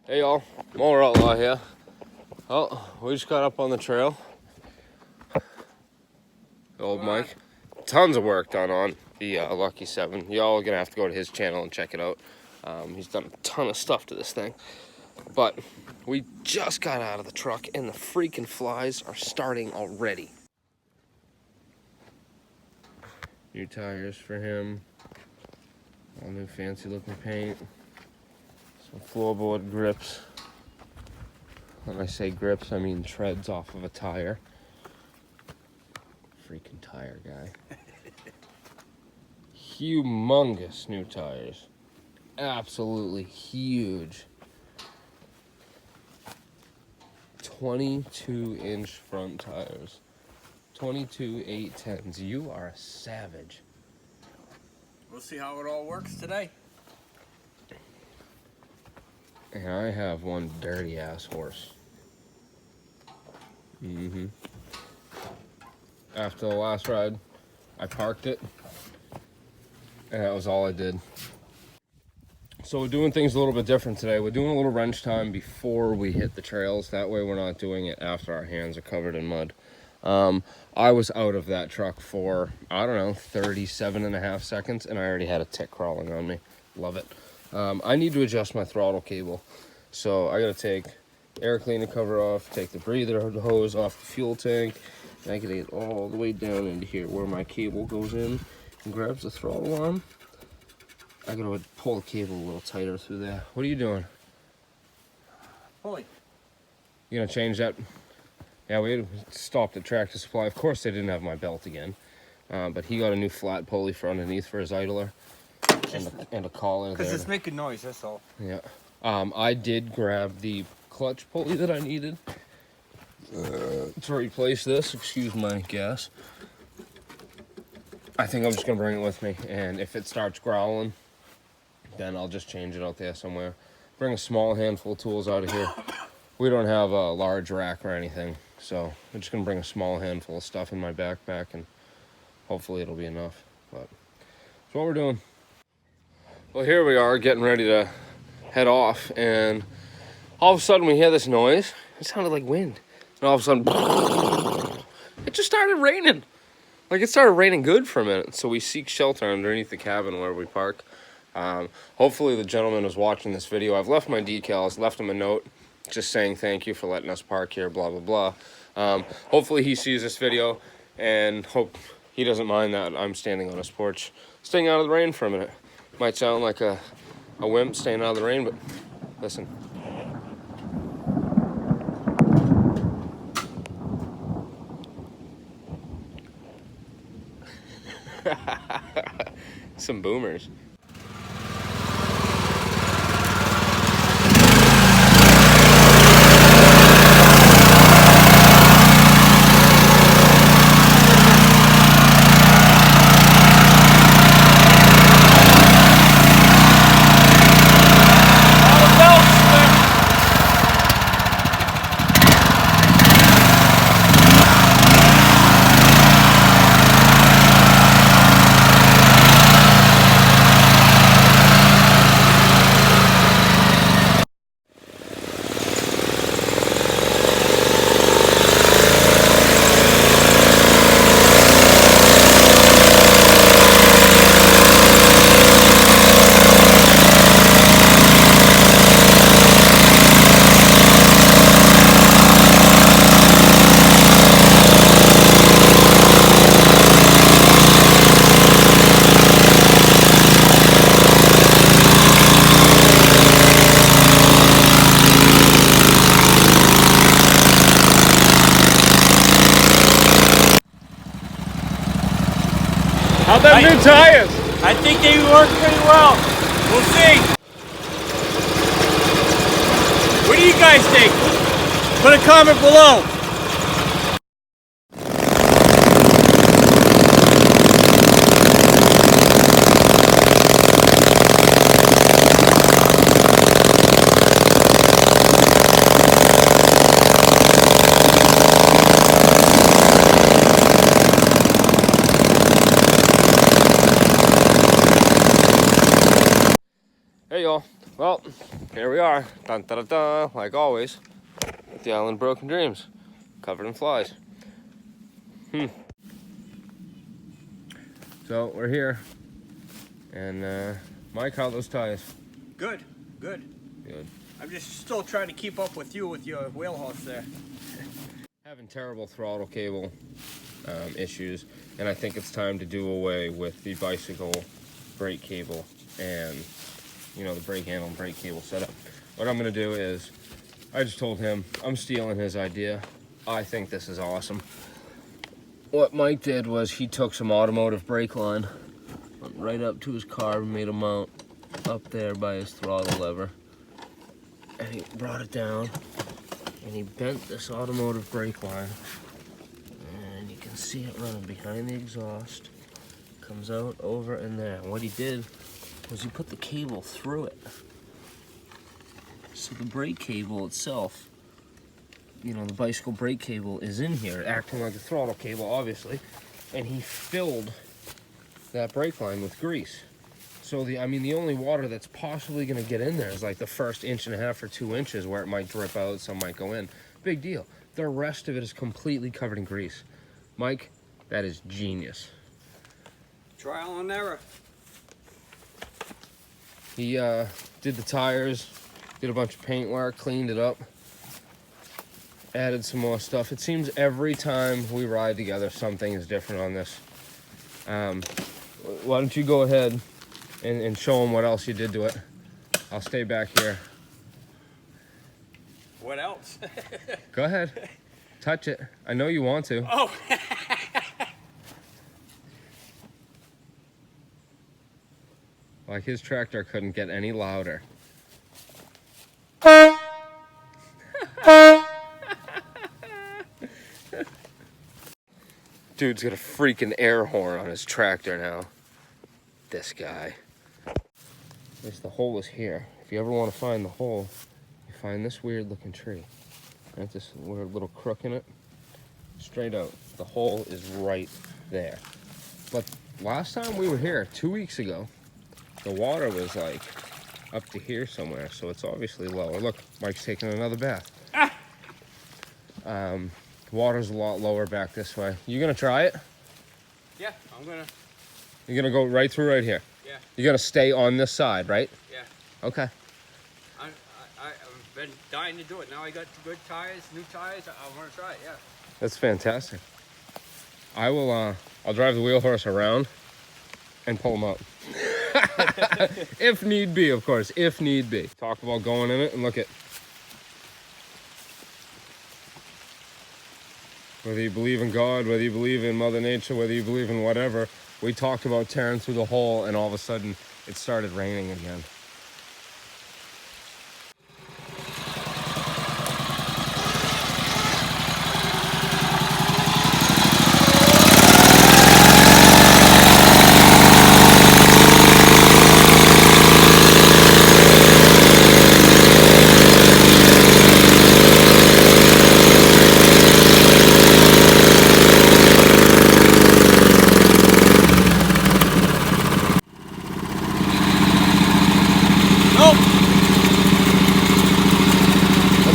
Hey y'all, Mower Outlaw here. Oh, we just got up on the trail. Old Mike. Tons of work done on the Lucky 7. Y'all are gonna have to go to his channel and check it out. He's done a ton of stuff to this thing. But we just got out of the truck and the freaking flies are starting already. New tires for him. All new fancy looking paint. Some floorboard grips. When I say grips, I mean treads off of a tire. Freaking tire guy. Humongous new tires. Absolutely huge. 22-inch front tires. 22 810s. You are a savage. We'll see how it all works today. And I have one dirty ass horse. After the last ride, I parked it, and that was all I did. So we're doing things a little bit different today. We're doing a little wrench time before we hit the trails. That way we're not doing it after our hands are covered in mud. I was out of that truck for, I don't know, 37.5 seconds, and I already had a tick crawling on me. Love it. I need to adjust my throttle cable. So I gotta take air cleaner cover off, take the breather hose off the fuel tank, and I gotta get all the way down into here where my cable goes in and grabs the throttle arm. I gotta pull the cable a little tighter through there. What are you doing? Holy. You gonna change that? Yeah, we had stopped at Tractor Supply. Of course they didn't have my belt again. But he got a new flat pulley for underneath for his idler. And a collar there. Because it's making noise, that's all. Yeah. I did grab the clutch pulley that I needed to replace this. Excuse my gas. I think I'm just gonna bring it with me, and if it starts growling, then I'll just change it out there somewhere. Bring a small handful of tools out of here. We don't have a large rack or anything, so I'm just gonna bring a small handful of stuff in my backpack, and hopefully it'll be enough. But that's what we're doing. Well, here we are getting ready to head off, and all of a sudden we hear this noise. It sounded like wind, and all of a sudden it just started raining. Like, it started raining good for a minute, so we seek shelter underneath the cabin where we park. Hopefully the gentleman was watching this video. I've left my decals, left him a note just saying thank you for letting us park here, blah blah blah. Hopefully he sees this video, and hope he doesn't mind that I'm standing on his porch staying out of the rain for a minute. Might sound like a wimp staying out of the rain, but listen. Some boomers. How'd them new tires? I think they work pretty well. We'll see. What do you guys think? Put a comment below. Hey y'all, Well, here we are, dun, dun, dun, dun, like always, at the Island of Broken Dreams, covered in flies. So we're here, and Mike, how are those tires? Good, good. Good. I'm just still trying to keep up with you with your wheelhouse there. Having terrible throttle cable issues, and I think it's time to do away with the bicycle brake cable and, you know, the brake handle and brake cable setup. What I'm gonna do is, I just told him I'm stealing his idea. I think this is awesome. What Mike did was he took some automotive brake line, went right up to his car and made a mount up there by his throttle lever, and he brought it down and he bent this automotive brake line, and you can see it running behind the exhaust, comes out over in there. And what he did was he put the cable through it, so the brake cable itself, you know, the bicycle brake cable is in here acting like a throttle cable, obviously, and he filled that brake line with grease. So the only water that's possibly going to get in there is like the first 1.5 or 2 inches where it might drip out, some might go in. Big deal. The rest of it is completely covered in grease. Mike, that is genius. Trial and error. He did the tires, did a bunch of paint work, cleaned it up, added some more stuff. It seems every time we ride together, something is different on this. Why don't you go ahead and show them what else you did to it. I'll stay back here. What else? Go ahead. Touch it. I know you want to. Oh! Like his tractor couldn't get any louder. Dude's got a freaking air horn on his tractor now. This guy. The hole is here. If you ever want to find the hole, you find this weird looking tree. Right, this weird little crook in it. Straight out. The hole is right there. But last time we were here, 2 weeks ago, the water was like up to here somewhere, so it's obviously lower. Look, Mike's taking another bath. Water's a lot lower back this way. You gonna try it? Yeah, I'm gonna. You're gonna go right through right here? Yeah. You're gonna stay on this side, right? Yeah. Okay. I've been dying to do it. Now I got good tires, new tires. I want to try it, yeah. That's fantastic. I will, I'll drive the wheel horse around and pull them up. If need be, of course, if need be. Talk about going in it and look at. Whether you believe in God, whether you believe in Mother Nature, whether you believe in whatever, we talked about tearing through the hole and all of a sudden it started raining again.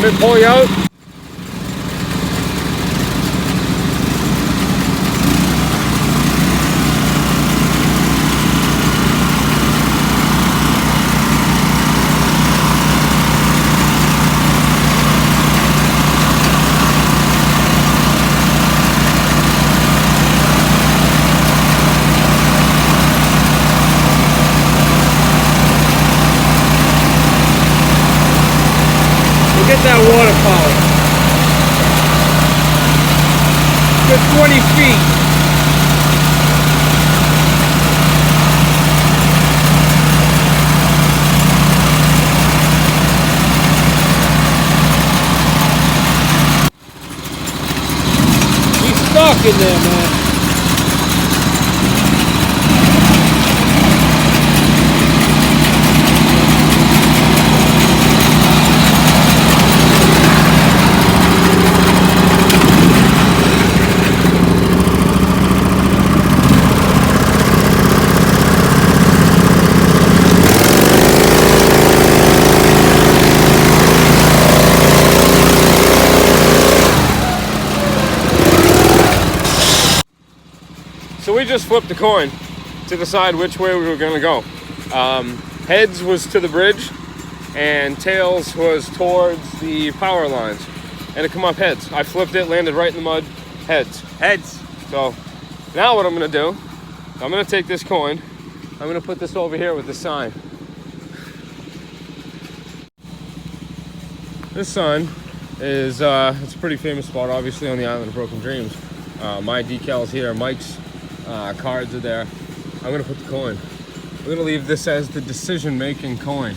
Let me pull you out. Get that waterfall. Good 20 feet. He's stuck in there, man. So we just flipped the coin to decide which way we were gonna go. Heads was to the bridge, and tails was towards the power lines. And it come up heads. I flipped it, landed right in the mud. Heads. Heads. So now what I'm gonna do, I'm gonna take this coin, I'm gonna put this over here with the sign. This sign is, it's a pretty famous spot, obviously, on the island of Broken Dreams. My decal's here, Mike's cards are there. I'm gonna put the coin. We're gonna leave this as the decision-making coin.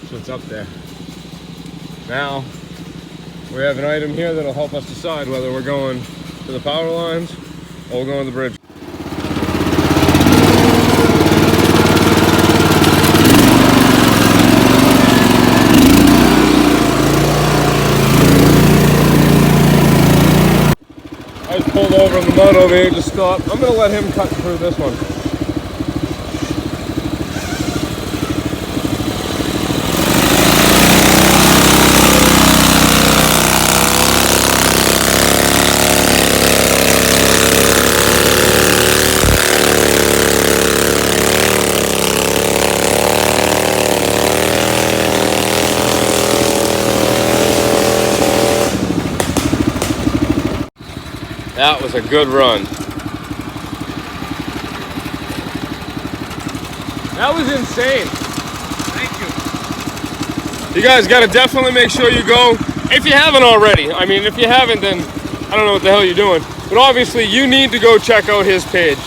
So it's up there. Now, we have an item here that'll help us decide whether we're going to the power lines or we're going to the bridge. I just pulled over in the mud over here, just stopped. I'm gonna let him cut through this one. That was a good run. That was insane. Thank you. You guys got to definitely make sure you go, if you haven't already. I mean, if you haven't, then I don't know what the hell you're doing. But obviously, you need to go check out his page.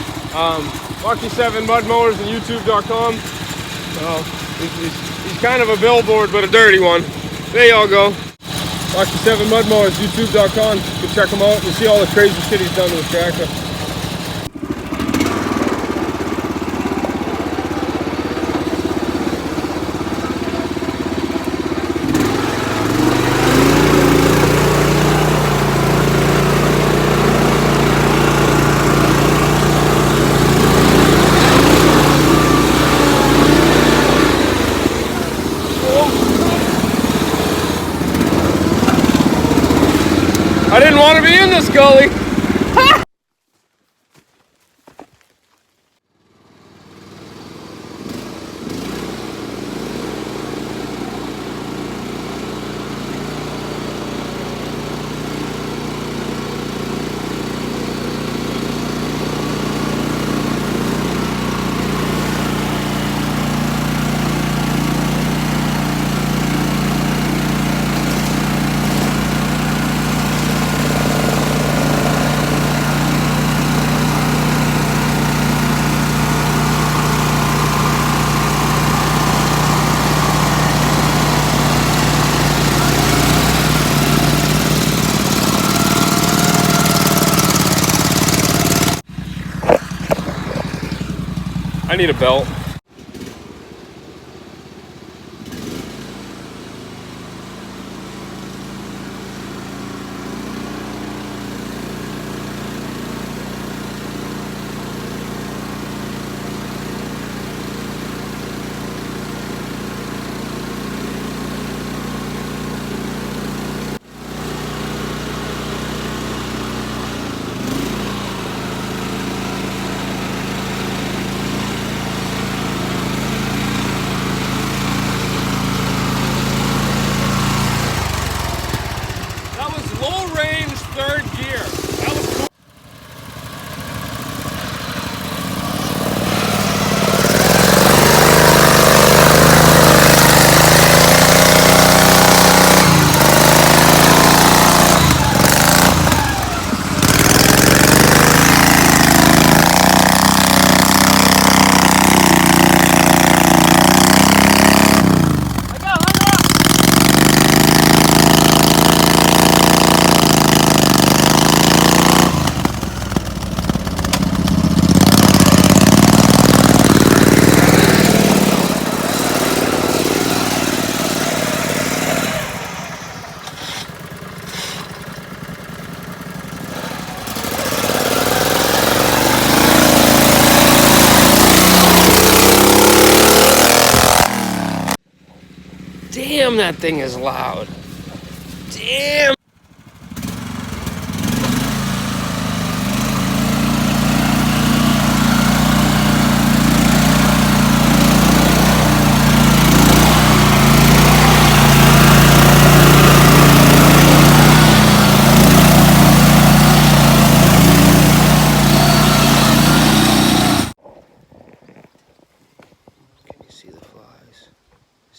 Lucky7 Mud Mowers and YouTube.com. So, he's kind of a billboard, but a dirty one. There y'all go. Lucky7 Mud Mowers, YouTube.com. You can check him out and see all the crazy shit he's done to his tractor. I didn't want to be in this gully. I need a belt. Third gear. That was cool. Damn, that thing is loud. Damn.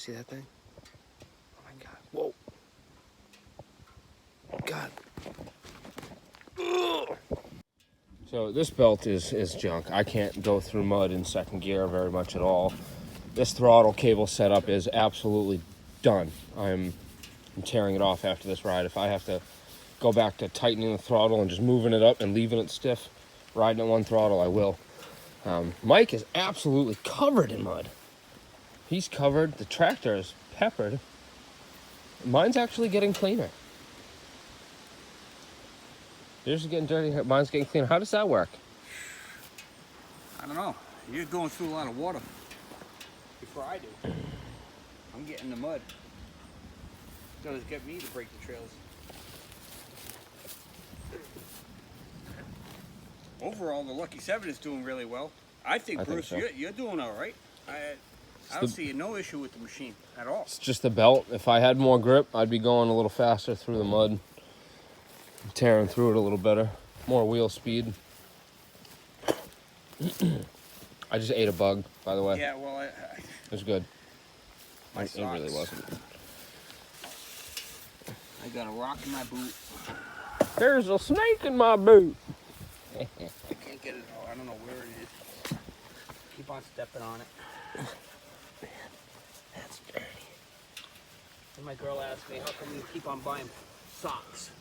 See that thing? Oh my God. Whoa. God. Ugh. So this belt is junk. I can't go through mud in second gear very much at all. This throttle cable setup is absolutely done. I'm tearing it off after this ride. If I have to go back to tightening the throttle and just moving it up and leaving it stiff, riding at one throttle, I will. Mike is absolutely covered in mud. He's covered. The tractor is peppered. Mine's actually getting cleaner. Yours is getting dirty. Mine's getting cleaner. How does that work? I don't know. You're going through a lot of water before I do. I'm getting the mud. Doesn't get me to break the trails. Overall, the Lucky 7 is doing really well. I think Bruce, so. you're doing all right. I don't see no issue with the machine at all. It's just the belt. If I had more grip, I'd be going a little faster through the mud. Tearing through it a little better. More wheel speed. I just ate a bug, by the way. Yeah, well, It was good. It really wasn't. I got a rock in my boot. There's a snake in my boot. I can't get it all. I don't know where it is. Keep on stepping on it. Man, that's dirty. And my girl asked me, how come you keep on buying socks?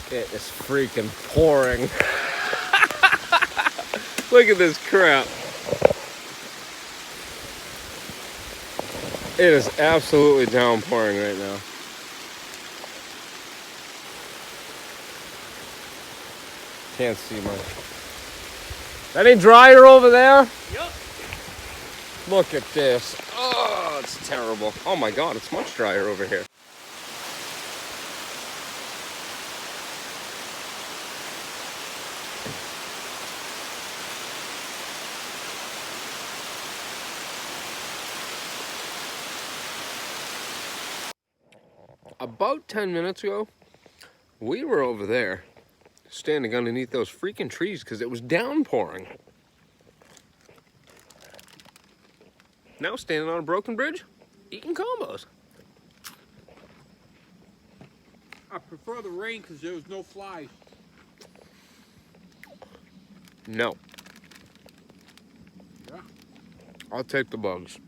It is freaking pouring. Look at this crap. It is absolutely downpouring right now. Can't see much. Any drier over there? Yep. Look at this. Oh, it's terrible. Oh my God, it's much drier over here. About 10 minutes ago, we were over there, standing underneath those freaking trees because it was downpouring. Now standing on a broken bridge, eating combos. I prefer the rain because there was no flies. No, Yeah. I'll take the bugs.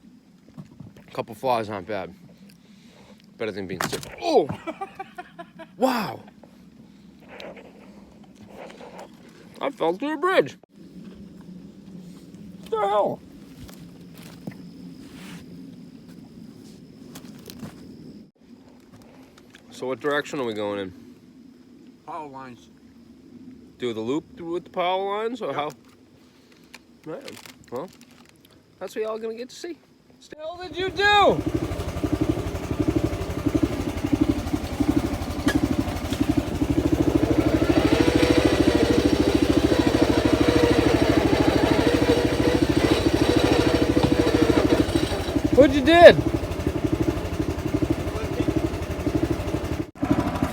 A couple flies aren't bad. Better than being sick. Oh! Wow! I fell through a bridge. What the hell? So what direction are we going in? Power lines. Do the loop with the power lines, or how? Man, well, that's what y'all gonna get to see. What the hell did you do? What'd you did?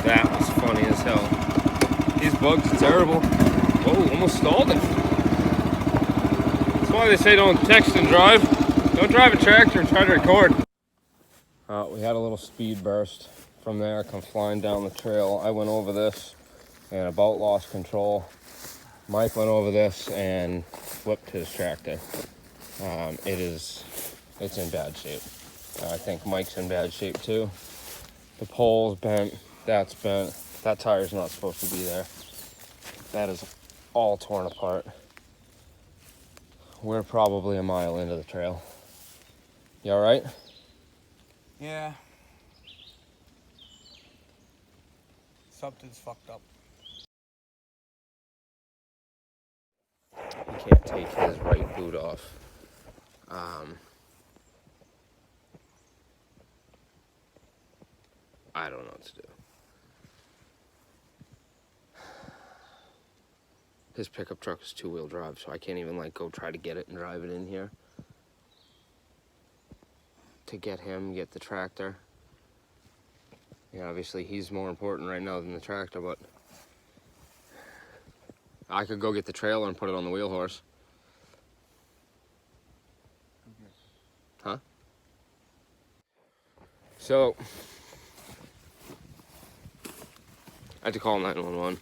That was funny as hell. These bugs are terrible. Oh, almost stalled it. That's why they say don't text and drive. Don't drive a tractor and try to record. We had a little speed burst from there, come flying down the trail. I went over this and about lost control. Mike went over this and flipped his tractor. It's in bad shape. I think Mike's in bad shape too. The pole's bent, that's bent. That tire's not supposed to be there. That is all torn apart. We're probably a mile into the trail. You all right? Yeah. Something's fucked up. He can't take his right boot off. I don't know what to do. His pickup truck is two-wheel drive, so I can't even go try to get it and drive it in here. To get him, get the tractor. Yeah, obviously he's more important right now than the tractor, but I could go get the trailer and put it on the wheel horse. Huh? So, I had to call 911.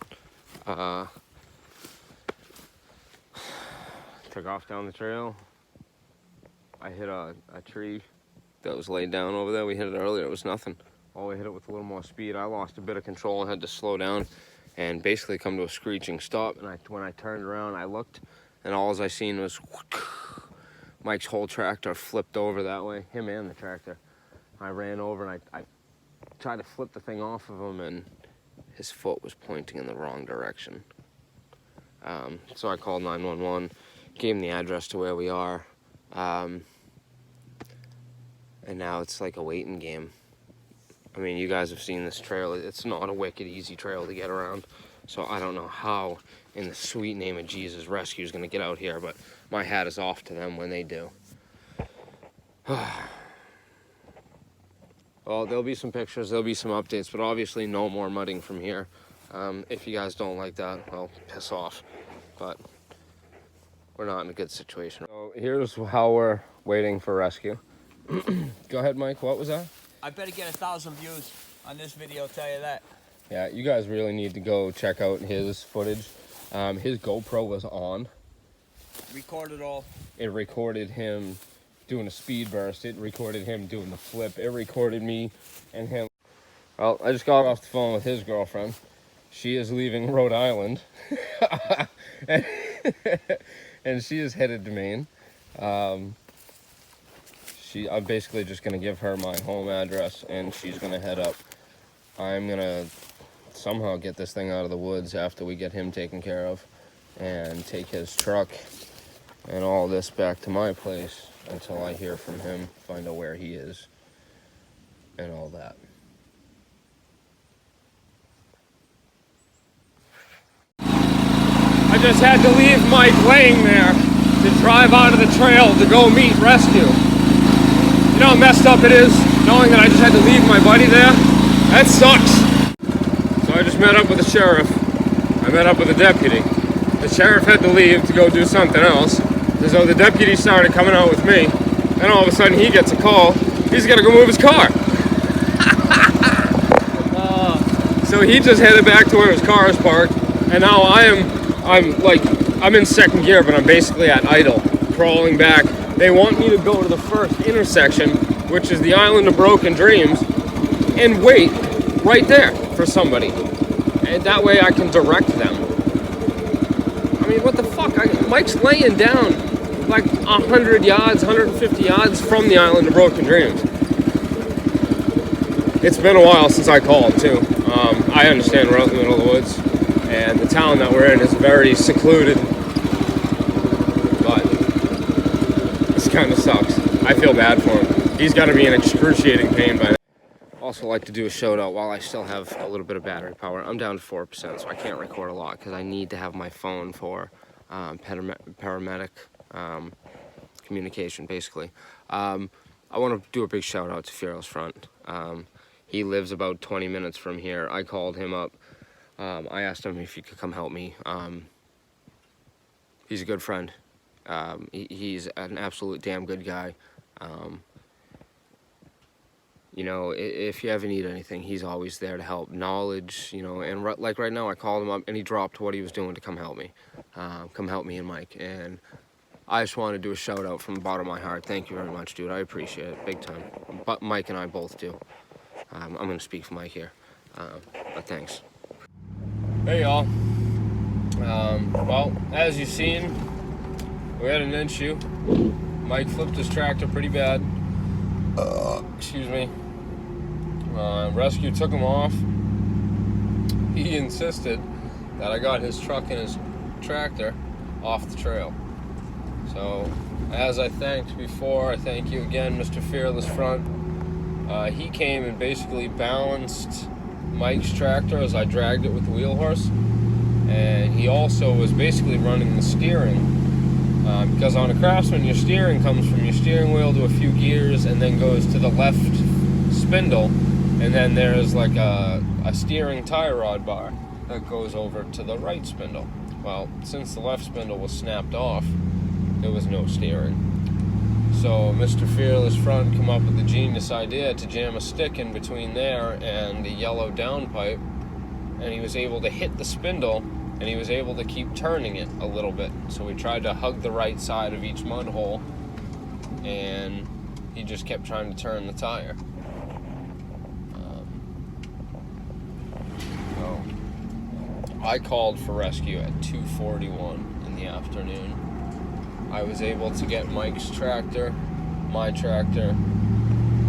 Took off down the trail. I hit a tree that was laid down over there. We hit it earlier, it was nothing. Oh, we hit it with a little more speed. I lost a bit of control and had to slow down and basically come to a screeching stop. And when I turned around, I looked, and all I seen was Mike's whole tractor flipped over that way, him and the tractor. I ran over and I tried to flip the thing off of him, and his foot was pointing in the wrong direction. So I called 911, gave him the address to where we are, and now it's like a waiting game. I mean, you guys have seen this trail. It's not a wicked easy trail to get around. So I don't know how, in the sweet name of Jesus, Rescue is going to get out here, but my hat is off to them when they do. Well, there'll be some pictures, there'll be some updates, but obviously no more mudding from here. If you guys don't like that, well, piss off. But we're not in a good situation. So here's how we're waiting for rescue. Go ahead, Mike. What was that? I better get 1,000 views on this video, I'll tell you that. Yeah, you guys really need to go check out his footage. His GoPro was on. Recorded all. It recorded him doing a speed burst. It recorded him doing the flip. It recorded me and him. Well, I just got off the phone with his girlfriend. She is leaving Rhode Island. and she is headed to Maine. I'm basically just going to give her my home address, and she's going to head up. I'm going to somehow get this thing out of the woods after we get him taken care of, and take his truck and all this back to my place until I hear from him, find out where he is, and all that. I just had to leave Mike laying there to drive out of the trail to go meet rescue. You know how messed up it is knowing that I just had to leave my buddy there? That sucks. So I just met up with the sheriff. I met up with the deputy. The sheriff had to leave to go do something else. So the deputy started coming out with me. Then all of a sudden he gets a call. He's got to go move his car. So he just headed back to where his car is parked. And now I'm in second gear, but I'm basically at idle, crawling back. They want me to go to the first intersection, which is the Island of Broken Dreams, and wait right there for somebody. And that way I can direct them. I mean, what the fuck? Mike's laying down like 100 yards, 150 yards from the Island of Broken Dreams. It's been a while since I called, too. I understand we're out in the middle of the woods, and the town that we're in is very secluded. Kind of sucks. I feel bad for him. He's got to be in excruciating pain by now. Also like to do a shout out while I still have a little bit of battery power. I'm down to 4%, so I can't record a lot because I need to have my phone for paramedic communication, basically. I want to do a big shout out to Fearless Front. He lives about 20 minutes from here. I called him up. I asked him if he could come help me. He's a good friend. He's an absolute damn good guy. You know, if you ever need anything, he's always there to help. Knowledge, you know, and like right now, I called him up and he dropped what he was doing to come help me. Come help me and Mike. And I just want to do a shout out from the bottom of my heart. Thank you very much, dude. I appreciate it big time. But Mike and I both do. I'm going to speak for Mike here. But thanks. Hey, y'all. Well, as you've seen, we had an issue. Mike flipped his tractor pretty bad. Excuse me. Rescue took him off. He insisted that I got his truck and his tractor off the trail. So, as I thanked before, I thank you again, Mr. Fearless Front. He came and basically balanced Mike's tractor as I dragged it with the wheel horse. And he also was basically running the steering. Because on a Craftsman, your steering comes from your steering wheel to a few gears and then goes to the left spindle, And then there's like a steering tie rod bar that goes over to the right spindle. Well, since the left spindle was snapped off, there was no steering. So Mr. Fearless Front come up with the genius idea to jam a stick in between there and the yellow downpipe, and he was able to hit the spindle, and he was able to keep turning it a little bit. So we tried to hug the right side of each mud hole, and he just kept trying to turn the tire. So I called for rescue at 2:41 in the afternoon. I was able to get Mike's tractor, my tractor,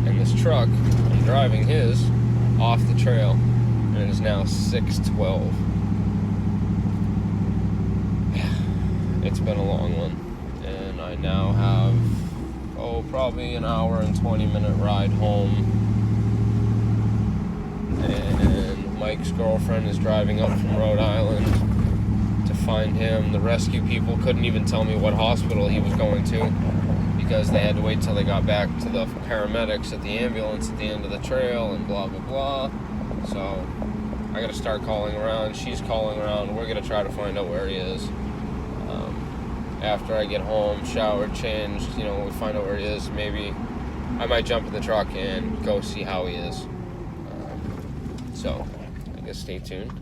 and this truck, I'm driving his, off the trail, and it is now 6:12. It's been a long one, and I now have, probably an hour and 20-minute ride home, and Mike's girlfriend is driving up from Rhode Island to find him. The rescue people couldn't even tell me what hospital he was going to because they had to wait till they got back to the paramedics at the ambulance at the end of the trail and blah blah blah. So I gotta start calling around. She's calling around. We're gonna try to find out where he is. After I get home, showered, changed, we find out where he is, maybe I might jump in the truck and go see how he is. So I guess stay tuned.